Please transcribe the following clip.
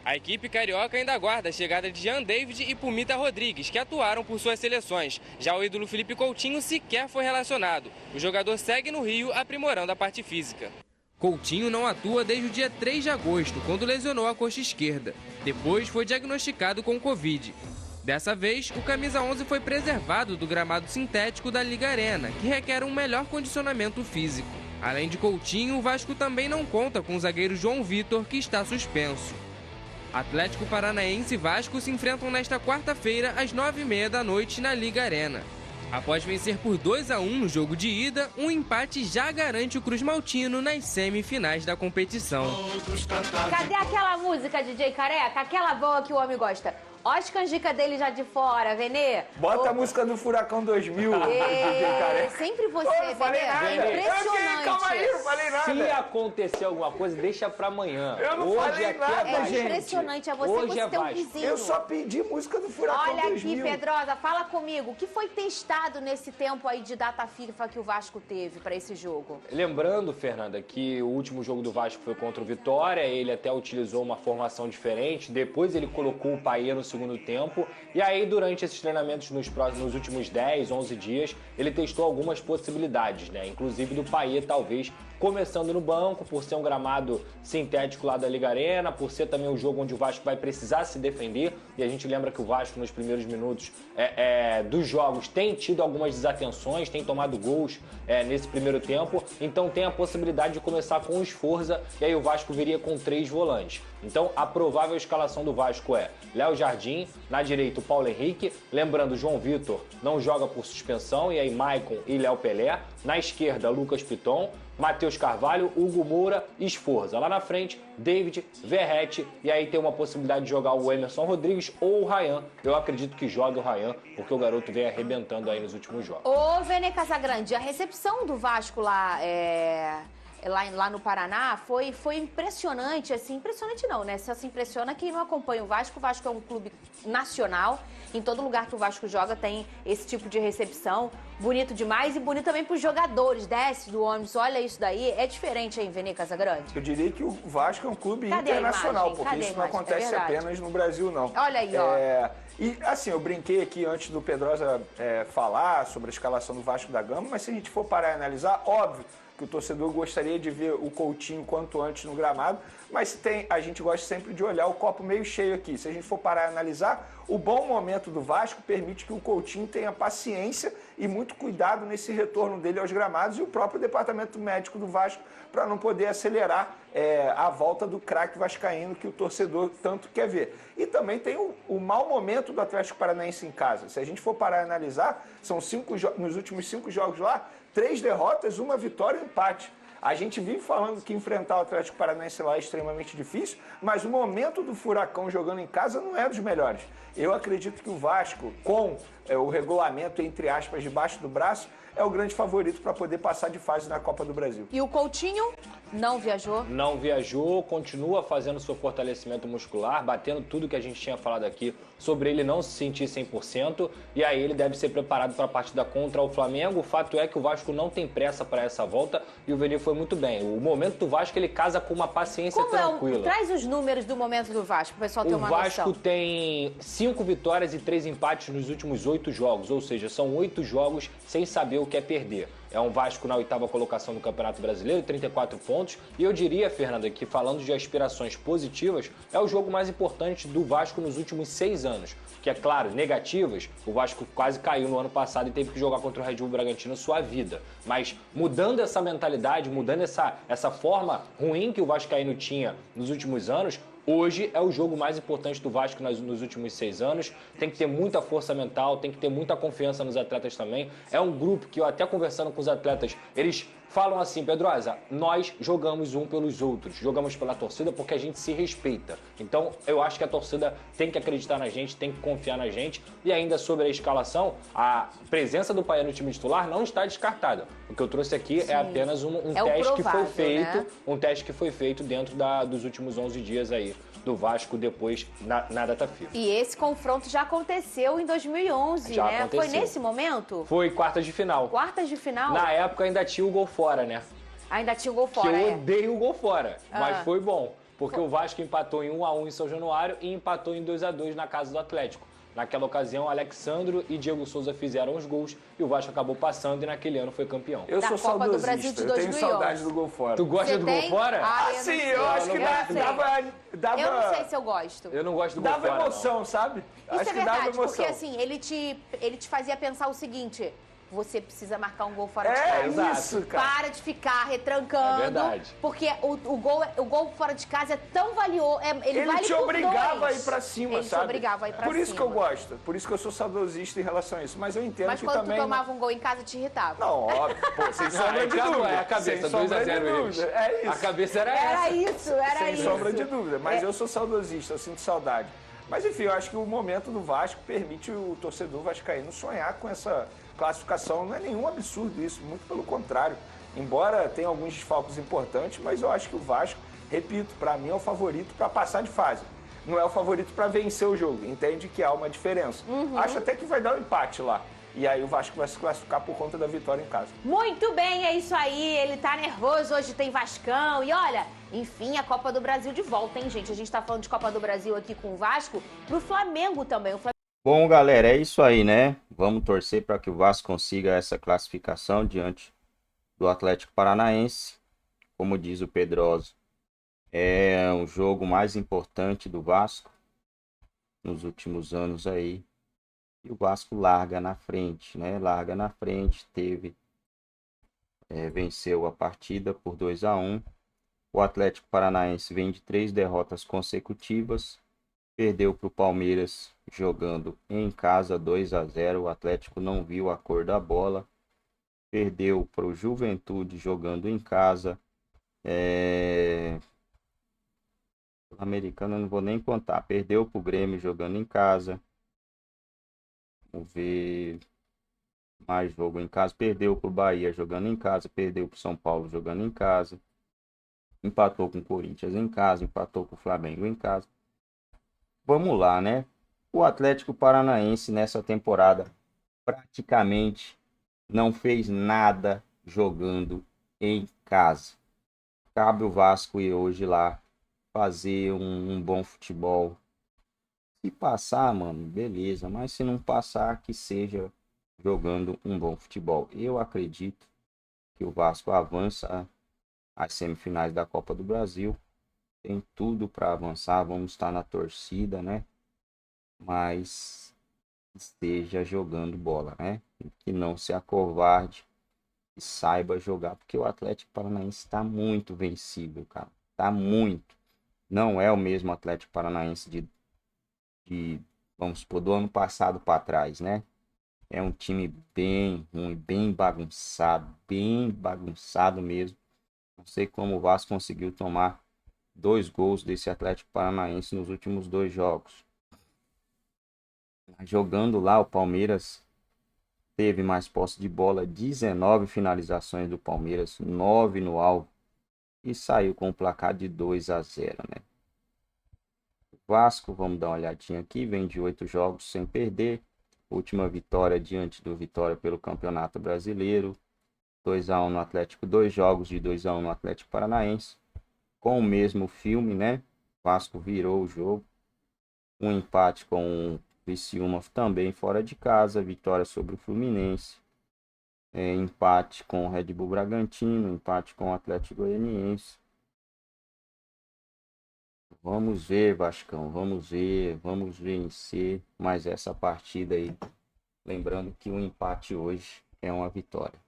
A equipe carioca ainda aguarda a chegada de Jean David e Pumita Rodrigues, que atuaram por suas seleções. Já o ídolo Felipe Coutinho sequer foi relacionado. O jogador segue no Rio, aprimorando a parte física. Coutinho não atua desde o dia 3 de agosto, quando lesionou a coxa esquerda. Depois foi diagnosticado com Covid. Dessa vez, o camisa 11 foi preservado do gramado sintético da Liga Arena, que requer um melhor condicionamento físico. Além de Coutinho, o Vasco também não conta com o zagueiro João Vitor, que está suspenso. Atlético Paranaense e Vasco se enfrentam nesta quarta-feira, às 9h30 da noite, na Liga Arena. Após vencer por 2-1 no jogo de ida, um empate já garante o Cruz Maltino nas semifinais da competição. Cadê aquela música, DJ Careca? Aquela boa que o homem gosta. Ó as canjicas dele já de fora, Venê. Bota a música do Furacão 2000, DJ Careca. Sempre você, Não falei nada. Venê. Impressionante. Calma aí, não falei nada. Se acontecer alguma coisa, deixa pra amanhã. Eu não Hoje falei aqui nada, é gente. Impressionante, é você Hoje com esse é teu Vasco. vizinho. Eu só pedi música do Furacão Olha 2000. aqui, Pedrosa, fala comigo. O que foi testado nesse tempo aí de data FIFA que o Vasco teve pra esse jogo? Lembrando, Fernanda, que o último jogo do Vasco foi contra o Vitória, ele até utilizou uma formação diferente, depois ele colocou o Payet no segundo tempo, e aí durante esses treinamentos nos últimos 10, 11 dias, ele testou algumas possibilidades, né? Inclusive do Payet talvez começando no banco, por ser um gramado sintético lá da Liga Arena, por ser também um jogo onde o Vasco vai precisar se defender, e a gente lembra que o Vasco nos primeiros minutos dos jogos tem tido algumas desatenções, tem tomado gols nesse primeiro tempo, então tem a possibilidade de começar com o Sforza, e aí o Vasco viria com 3 volantes. Então a provável escalação do Vasco é Léo Jardim, na direita o Paulo Henrique, lembrando João Vitor não joga por suspensão, e aí Maicon e Léo Pelé, na esquerda Lucas Piton, Matheus Carvalho, Hugo Moura e Sforza. Lá na frente, David, Verratti, e aí tem uma possibilidade de jogar o Emerson Rodrigues ou o Ryan. Eu acredito que joga o Ryan, porque o garoto vem arrebentando aí nos últimos jogos. Ô, Vene Casagrande, a recepção do Vasco lá no Paraná foi impressionante, assim, impressionante não, né? Só se impressiona quem não acompanha o Vasco. O Vasco é um clube nacional, em todo lugar que o Vasco joga tem esse tipo de recepção, bonito demais e bonito também para os jogadores, desce do ônibus, olha isso daí, é diferente, hein, Vene Casagrande? Eu diria que o Vasco é um clube Cadê a internacional, imagem? porque Cadê a isso não imagem? acontece É verdade. apenas no Brasil, não. Olha aí, ó. E assim, eu brinquei aqui antes do Pedrosa falar sobre a escalação do Vasco da Gama, mas se a gente for parar e analisar, óbvio que o torcedor gostaria de ver o Coutinho quanto antes no gramado, mas a gente gosta sempre de olhar o copo meio cheio aqui. Se a gente for parar e analisar, o bom momento do Vasco permite que o Coutinho tenha paciência e muito cuidado nesse retorno dele aos gramados, e o próprio departamento médico do Vasco para não poder acelerar a volta do craque vascaíno que o torcedor tanto quer ver. E também tem o mau momento do Atlético Paranaense em casa. Se a gente for parar e analisar, são nos últimos 5 jogos lá, 3 derrotas, 1 vitória e 1 empate. A gente vive falando que enfrentar o Atlético Paranaense lá é extremamente difícil, mas o momento do Furacão jogando em casa não é dos melhores. Eu acredito que o Vasco, com o regulamento, entre aspas, debaixo do braço, é o grande favorito para poder passar de fase na Copa do Brasil. E o Coutinho não viajou? Não viajou, continua fazendo seu fortalecimento muscular, batendo tudo que a gente tinha falado aqui sobre ele não se sentir 100%, e aí ele deve ser preparado para a partida contra o Flamengo. O fato é que o Vasco não tem pressa para essa volta, e o Veni foi muito bem. O momento do Vasco, ele casa com uma paciência tranquila. Traz os números do momento do Vasco, para o pessoal ter uma noção. O Vasco tem 5 vitórias e 3 empates nos últimos 8 jogos, ou seja, são 8 jogos sem saber o que é perder. É um Vasco na 8ª colocação do Campeonato Brasileiro, 34 pontos. E eu diria, Fernanda, que falando de aspirações positivas, é o jogo mais importante do Vasco nos últimos 6 anos. Que é claro, negativas, o Vasco quase caiu no ano passado e teve que jogar contra o Red Bull Bragantino sua vida. Mas mudando essa mentalidade, mudando essa forma ruim que o Vascaíno tinha nos últimos anos, hoje é o jogo mais importante do Vasco nos últimos 6 anos. Tem que ter muita força mental, tem que ter muita confiança nos atletas também. É um grupo que eu até conversando com os atletas, eles falam assim: Pedrosa, nós jogamos um pelos outros, jogamos pela torcida porque a gente se respeita. Então eu acho que a torcida tem que acreditar na gente, tem que confiar na gente. E ainda sobre a escalação, a presença do Payet no time titular não está descartada. O que eu trouxe aqui é apenas um teste que foi feito, né? Um teste que foi feito dentro dos últimos 11 dias aí do Vasco depois na data FIFA. E esse confronto já aconteceu em 2011, já né? Aconteceu. Foi nesse momento? Foi quartas de final. Quartas de final? Na época ainda tinha o gol fora, né? Ainda tinha o gol fora, que eu odeio o gol fora, mas foi bom. porque o Vasco empatou em 1-1 em São Januário e empatou em 2-2 na casa do Atlético. Naquela ocasião, Alexandro e Diego Souza fizeram os gols e o Vasco acabou passando e naquele ano foi campeão. Eu sou Copa do Brasil saudosista, de eu tenho 2011. saudade do gol fora. Tu gosta do gol fora? Sim, eu acho que dava... Eu não sei se eu gosto. Eu não gosto do gol Dava fora, emoção, sabe? Isso Acho é que dava verdade, emoção. porque assim, ele te fazia pensar o seguinte: você precisa marcar um gol fora de É casa. isso, cara. Para de ficar retrancando. É verdade. Porque o gol fora de casa é tão valioso. Ele vale te por obrigava dois. a ir pra cima, ele sabe? Ele te obrigava a ir pra cima. Por isso que eu gosto, por isso que eu sou saudosista em relação a isso. Mas eu entendo Mas que quando também... tu tomava um gol em casa, te irritava. Não, óbvio, pô, sem sombra de acabou, dúvida. é a cabeça, Sem sombra de 2-0 eles. dúvida. É isso. A cabeça era Era essa. isso, era Sem isso. sombra de dúvida. Mas eu sou saudosista, eu sinto saudade. Mas enfim, eu acho que o momento do Vasco permite o torcedor vascaíno sonhar com essa classificação. Não é nenhum absurdo isso, muito pelo contrário. Embora tenha alguns desfalques importantes, mas eu acho que o Vasco, repito, para mim é o favorito para passar de fase. Não é o favorito para vencer o jogo, entende que há uma diferença. Acho até que vai dar um empate lá. E aí o Vasco vai se classificar por conta da vitória em casa. Muito bem, é isso aí. Ele tá nervoso, hoje tem Vascão. E olha, enfim, a Copa do Brasil de volta, hein, gente? A gente tá falando de Copa do Brasil aqui com o Vasco, pro Flamengo também. Bom, galera, é isso aí, né? Vamos torcer para que o Vasco consiga essa classificação diante do Atlético Paranaense. Como diz o Pedroso, é o jogo mais importante do Vasco nos últimos anos aí. E o Vasco larga na frente, né? Larga na frente, venceu a partida por 2-1. O Atlético Paranaense vem de 3 derrotas consecutivas. Perdeu para o Palmeiras jogando em casa 2-0. O Atlético não viu a cor da bola. Perdeu para o Juventude jogando em casa. O americano eu não vou nem contar. Perdeu para o Grêmio jogando em casa. Vamos ver mais jogo em casa. Perdeu para o Bahia jogando em casa. Perdeu para o São Paulo jogando em casa. Empatou com o Corinthians em casa. Empatou com o Flamengo em casa. Vamos lá, né? O Atlético Paranaense nessa temporada praticamente não fez nada jogando em casa. Cabe o Vasco ir hoje lá fazer um bom futebol. Se passar, mano, beleza. Mas se não passar, que seja jogando um bom futebol. Eu acredito que o Vasco avança às semifinais da Copa do Brasil. Tem tudo para avançar. Vamos estar na torcida, né? Mas esteja jogando bola, né? Que não se acovarde e saiba jogar. Porque o Atlético Paranaense está muito vencível, cara. Tá muito. Não é o mesmo Atlético Paranaense de vamos supor, do ano passado para trás, né? É um time bem ruim, bem bagunçado mesmo. Não sei como o Vasco conseguiu tomar 2 gols desse Atlético Paranaense nos últimos 2 jogos. Jogando lá, o Palmeiras teve mais posse de bola, 19 finalizações do Palmeiras, 9 no alvo e saiu com o placar de 2-0, né? Vasco, vamos dar uma olhadinha aqui, vem de 8 jogos sem perder. Última vitória diante do Vitória pelo Campeonato Brasileiro. 2-1 no Atlético, 2 jogos de 2-1 no Atlético Paranaense. Com o mesmo filme, né? Vasco virou o jogo. Um empate com o Criciúma também fora de casa. Vitória sobre o Fluminense. Empate com o Red Bull Bragantino. Empate com o Atlético Goianiense. Vamos ver, Vascão, vamos vencer mais essa partida aí. Lembrando que o empate hoje é uma vitória.